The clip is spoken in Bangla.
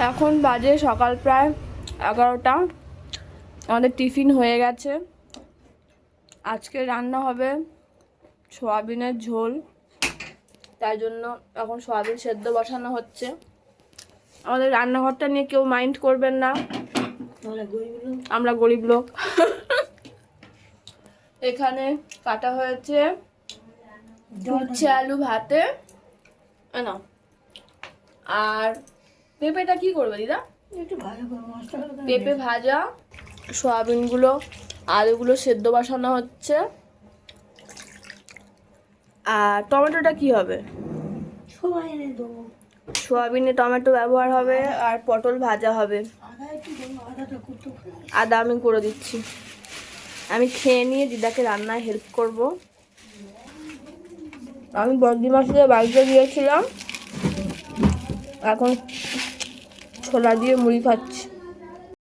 এখন বাজে সকাল প্রায় 11টা। আমাদের টিফিন হয়ে গেছে। আজকে রান্না হবে সয়াবিনের ঝোল, তাই জন্য এখন সয়াবিন সেদ্ধ বসানো হচ্ছে। আমাদের রান্নাঘরটা নিয়ে কেউ মাইন্ড করবেন না, আমরা গরিব লোক। এখানে কাটা হয়েছে উচ্ছে আলু ভাতে, না আর পেঁপেটা কি করবে দিদা? পেঁপে ভাজা, সয়াবিনগুলো আলুগুলো সেদ্ধ বসানো হচ্ছে। আর টমেটোটা কি হবে? সয়াবিনে টমেটো ব্যবহার হবে, আর পটল ভাজা হবে। আদা আমি করে দিচ্ছি। আমি খেয়ে নিয়ে দিদাকে রান্নায় হেল্প করব। আমি বর্দি মাসিদের বাড়িতে গিয়েছিলাম, এখন ছোলা দিয়ে মুড়ি খাচ্ছি।